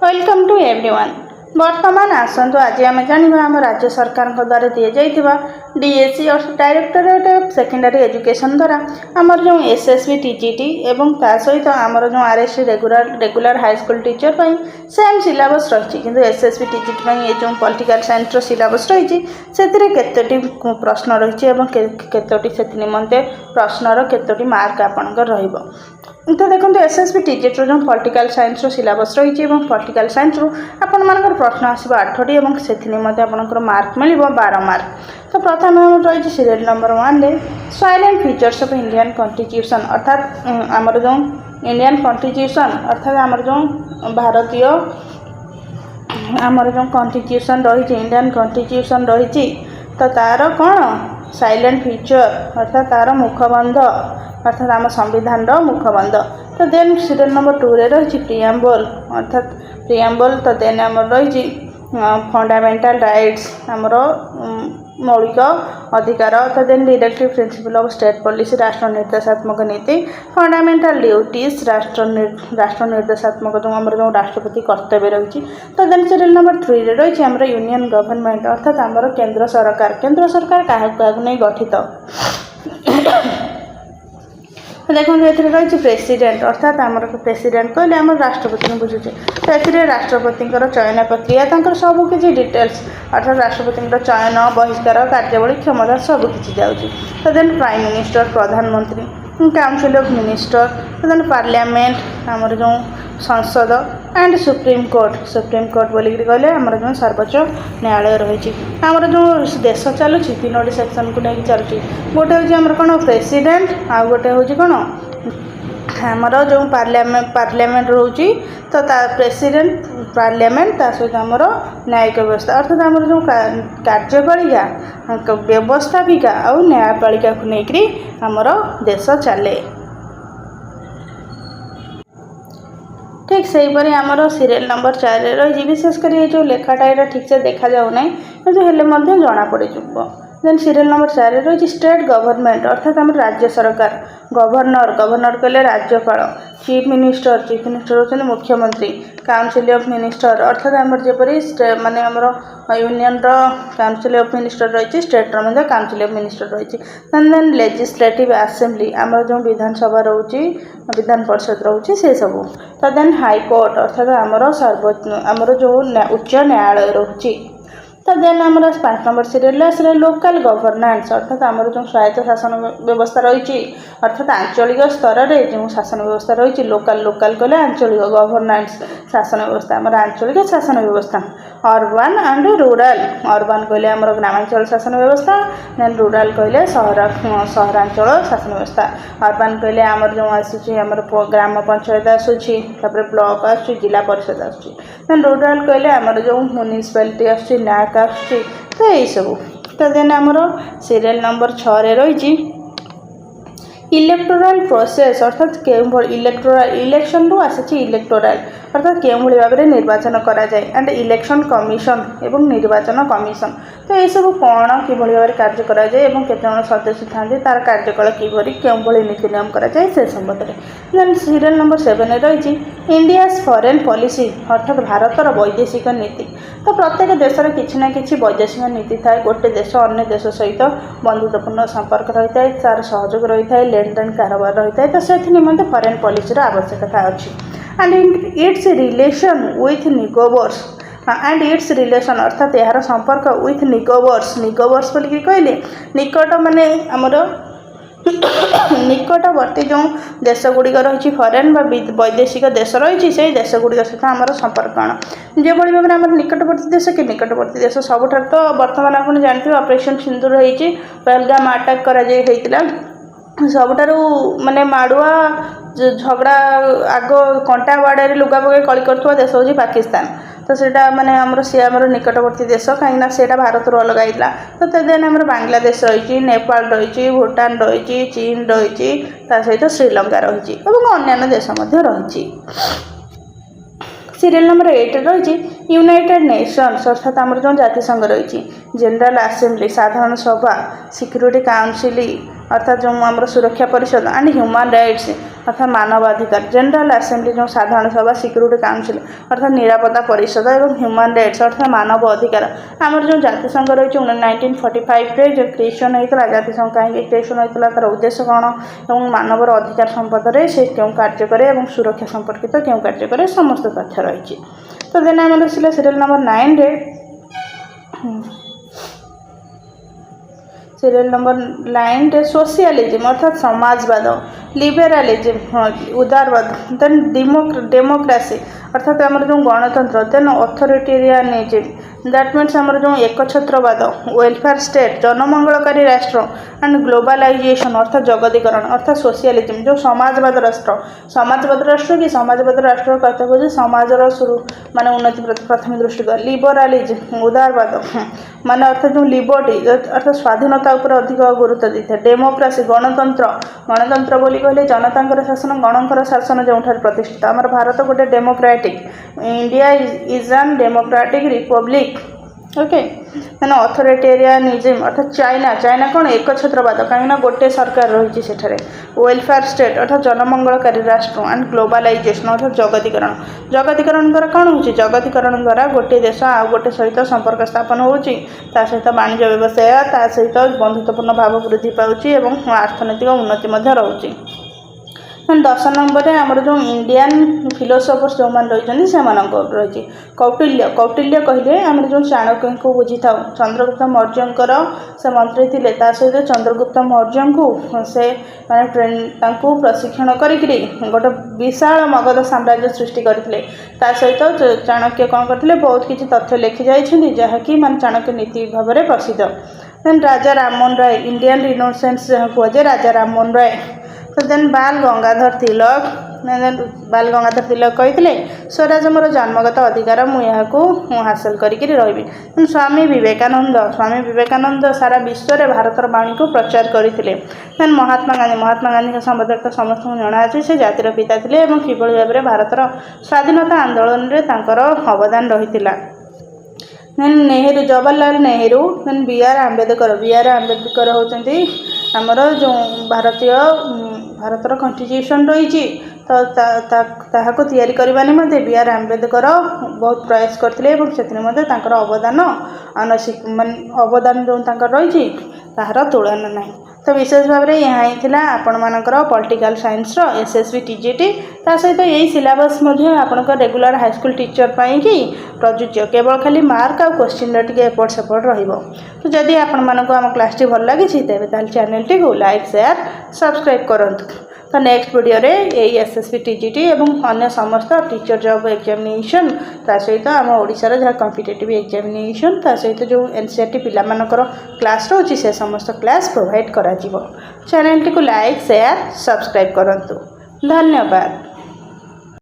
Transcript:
Welcome to everyone. वर्तमान आसतु आज आम जाना आम राज्य सरकार द्वारा दि जाइए डीएससी और डायरेक्टरेट ऑफ सेकेंडरी एजुकेशन द्वारा आमर जो एसएसबी टीजीटी एवं ता सहित आमर जो RSC regular high school teacher पर सेम सिलेबस रही कि एसएसबी टीजीटी ये जो पॉलिटिकल साइंस सिलेबस रही से केतोटी प्रश्न रही केतोटी से निमंते प्रश्नर केतोटी मार्क आपणकर रहिबो। तो देखो एसएसबी टीजीटी जो पॉलिटिकल साइंस सिलेबस रही पॉलिटिकल साइंस आपण मानकर प्रश्न आसो 8टी और से आपंकर मार्क मिल 12 मार्क। तो प्रथम रही serial number 1 salient features of Indian constitution अर्थात आमर जो इंडियन कॉन्स्टिट्यूशन अर्थात आमर जो भारतीय आमर जो कॉन्स्टिट्यूशन रही इंडियन कॉन्स्टिट्यूशन रही तो तार कौन साइलेंट फीचर अर्थात तार मुखबंध अर्थात आम संविधान मुखबंध। तो देन सीरियल नंबर 2 रही प्रिएम्बल अर्थात प्रिएम्बल। तो देन आम रही फंडामेंटल राइट्स आमर मौलिक अधिकार। तो then directive principle of state policy राष्ट्र निर्देशात्मक नीति फंडामेंटल ड्यूटीज राष्ट्र निर्देशात्मक जो आम जो राष्ट्रपति कर्तव्य रही। तो देन सीरियल नंबर 3 रही आमर यूनियन गवर्नमेंट अर्थात आमर केंद्र सरकार क्या नहीं गठित। देखो ये रही प्रेसिडेंट अर्थात आमर प्रेसिडेंट कहले आम राष्ट्रपति बुझुचे। तो ये राष्ट्रपति चयन प्रक्रिया सबकि डिटेल्स अर्थात राष्ट्रपति चयन बहिष्कार कार्यावली क्षमता सबकि जाऊँगी। तो देन प्राइम मिनिस्टर प्रधानमंत्री काउंसिल ऑफ मिनिस्टर। तो देन पार्लियामेंट आमर जो संसद एंड सुप्रीम कोर्ट बोलिक कहले आमर जो सर्वोच्च न्यायालय रही। आमर जो देश चलुची 3टी सेक्शन को लेकिन चलुची गोटे हूँ आमर कौन प्रेसिडेंट आ गोटे हूँ कौन आमर जो पार्लियामेंट रोची। तो प्रेसिडेंट पार्लियामेंट ता सहित आमर न्यायिक व्यवस्था अर्थात आमर जो कार्यपालिका व्यवस्थापिका और न्यायपालिका को लेकर आमर देश चले। ठीक से हीपरी आमर सीरियल नंबर 4 रही विशेषकर ये जो लेखाटा यहाँ ठीक से देखा जाऊना कि हेल्ले जना पड़ चुप। देन सीरियल नंबर 4 रही स्टेट गवर्नमेंट अर्थात आम राज्य सरकार गवर्नर कहले राज्यपाल चीफ मिनिस्टर होते मुख्यमंत्री काउंसिल ऑफ मिनिस्टर अर्थात आम जपरी माने आमर यूनियन काउंसिल ऑफ मिनिस्टर रही स्टेट काउंसिल ऑफ मिनिस्टर रही। देन लेजिस्लेटिव असेंबली आमर जो विधानसभा रोची विधान परिषद रोची से सब। तो देन हाईकोर्ट अर्थात आमर जो उच्च न्यायालय रोची। तो देन आमर 5 नंबर सीरियल आसले लोकल गवर्नेंस अर्थात आमर जो स्वायत्त शासन व्यवस्था रही अर्थात आंचलिक स्तर में जो शासन व्यवस्था रही लोकल कहले आंचलिक गवर्नेंस शासन व्यवस्था आमर आंचलिक शासन व्यवस्था। अर्बन एंड रूरल अर्बन कहले आमर ग्रामांचल शासन व्यवस्था देन रूरल कहले सहरांचल शासन व्यवस्था। अर्बन कहले आमर जो आसूची आमर ग्राम पंचायत आसूची ब्लॉक आसूची जिला परिषद आसूची। देन रूरल कहले आमर जो म्युनिसिपालिटी आसूची न्याक आसूची। तो यही सब। तो देन आमर सीरियल नंबर 6 रही इलेक्टोराल प्रोसेस अर्थात इलेक्शन रु आसी इलेक्टोराल अर्थात के भाव में निर्वाचन करा जाए एंड इलेक्शन कमिशन एवं निर्वाचन कमिशन। तो ये सब कौन कि भाव में कार्य करा जाए एवं केते सदस्य था तार कार्यकाल किपरि के नीति नियम करा जाए से संबंध में। देन सीरियल नंबर 7 रही इंडियाज फॉरेन पॉलिसी अर्थात भारतर वैदेशिक नीति। तो प्रत्येक देशर किसी ना कि वैदेशिक नीति थाए गोटे देश अन्य देश सहित बंधुत्वपूर्ण संपर्क रही है तार सहयोग रही है लेन देन कारोबार रही है। तो से निमंते फॉरेन पॉलिसी आवश्यकता अच्छी and its relation with Nicobars and its relation अर्थात यार संपर्क विथ निकोबर्स बोलिकी कहले निकट माने आमर निकटवर्ती जो देश गुड़िक रही फरेन वैदेशिक देश रही से देश गुड़िक सहित आम संपर्क कौन जो भाव में आम निकटवर्ती देश कि निकटवर्ती देश सबुठ तो बर्तमान आप जानते ऑपरेशन सिंदूर होती पहलगाम अटैक कर सबुठारू माने माड़ुआ झगड़ा आग कंटा बाड़े लुगा पकड़ कली कर देश हूँ पाकिस्तान। तो सेटा माने आमर सी आमर निकटवर्ती देश कहीं सेटा भारत अलग होता। तो देन आमर बांग्लादेश रही नेपाल रही भूटान रही चीन रही सहित श्रीलंका रही और अन्य देश रही। सीरियल नंबर 8 रही यूनाइटेड नेशंस अर्थात आमर जो जातिसंघ रही जनरल असेंबली साधारण सभा सिक्यूरिटी काउंसिल अर्थात जो आम सुरक्षा परिषद एंड ह्यूमन राइट्स अर्थात मानवाधिकार जनरल असेंबली जो साधारण सभा सिक्यूरिटी काउंसिल अर्थात निरापत्ता परिषद और ह्यूमन राइट्स अर्थात मानव अधिकार आमर जो जातिसंघ रही 1945 जो क्रिएशन होता जातिसंघ कहीं क्रिएशन होता तार उद्देश्य कौन और मानवर अधिकार संपद में से क्यों कार्य करे और सुरक्षा संपर्कित क्यों कार्य करे समस्त तथ्य रही। तो देन आम सीरियल नंबर 9 रे सीरियल नंबर 9 रे सोशलिज्म अर्थात समाजवाद लिबेरालिज्म उदारवाद देन डेमोक्रेसी अर्थात आमर जो गणतंत्र देन अथॉरिटेरियनिज्म दैट मीन्स आमर जो एकछत्रवाद वेलफेयर स्टेट जनमंगलकारी राष्ट्र एंड ग्लोबलाइजेशन अर्थात जगतीकरण अर्थात सोशलिज्म जो समाजवाद राष्ट्र कि समाजवाद राष्ट्र कर्तव्य समाजर माने उन्नति प्रति प्रथम दृष्टि कर लिबरालिज्म उदारवाद माने अर्थात जो लिबर्टी अर्थात स्वाधीनता उपर अधिक गुरुत्व दी था डेमोक्रेसी गणतंत्र बोली कहले जनता शासन गणकर शासन जो प्रतिष्ठित आमर भारत गोटे democratic India is an democratic Republic okay मैंने अथॉरिटेरियनिज्म अर्थात चाइना कौन एकछत्रवाद कहीं गोटे सरकार रही सेठारे वेलफेयर स्टेट अर्थात जनमंगलकारी राष्ट्र एंड ग्लोबलाइजेशन अर्थात जगतीकरण द्वारा कौन हो जगतीकरण द्वारा गोटे देश आउ गोटे सहित संपर्क स्थापन होची सहित वाणिज्य व्यवसाय ता सहित बंधुत्वपूर्ण भाव वृद्धि पाउची एवं अर्थनैतिक उन्नति रही। 10 नंबर में आमर जो इंडियन फिलोसोफर्स जो मान रही से रही कौटिल्य कहले आम जो चाणक्य को बुझी था चंद्रगुप्त मौर्यंकर से मंत्री थे सहित चंद्रगुप्त मौर्य को से माने प्रशिक्षण करी गोटे विशाल मगध साम्राज्य सृष्टि करते सहित चाणक्य कौन करते बहुत किसी तथ्य लिखि जाइछन्ति जहाँकि मान चाणक्य नीति भाव में प्रसिद्ध। Then Raja Rammohan Roy Indian Renaissance जहाँ कहुए राजा राममोहन राय। तो देन बाल गंगाधर तिलक कहते स्वराज मोर जन्मगत अधिकार मुझे हासिल करके रही। स्वामी विवेकानंद सारा विश्व में भारतर वाणी को प्रचार करते। देन महात्मा गांधी संबंध तो समस्त जना अच्छे से जातिर पिता थे और किभली भाव में भारतर स्वाधीनता आंदोलन में अवदान रही। Then Nehru Jawaharlal Nehru then B R Ambedkar होती आमर जो भारतर कन्स्टिट्यूशन रही तो ताहाको तैयारी करबा निमंते बी आर आंबेडकर बहुत प्रयास करते अवदान जो रही ताहार तुलना ना। तो विशेष भाव में यहाँ ही आपण मानकर पॉलिटिकल साइंस एसएसबी टीजीटी ता सहित यही सिलेबस आपण रेगुलर हाईस्कूल टीचर कि प्रযোज्य केवल खाली मार्क आउ क्वेश्चन टे एपट सेपट रहिबो। तो जदि आपण मानक आम क्लास टी भल लगी तेरे ताल चैनल टी को लाइक शेयर सब्सक्राइब करंतु। तो नेक्स्ट वीडियो रे यही एसएसबी टीजीटी एवं अन्य समस्त टीचर जॉब एग्जामिनेशन ता सहित आम ओडिशार जहाँ कॉम्पिटिटिव एग्जामिनेशन ता सहित जो एनसीईआरटी पिला मानकर क्लास रही से समस्त क्लास प्रोवाइड करा चैनल टी को लाइक शेयर सब्सक्राइब करंतु। धन्यवाद।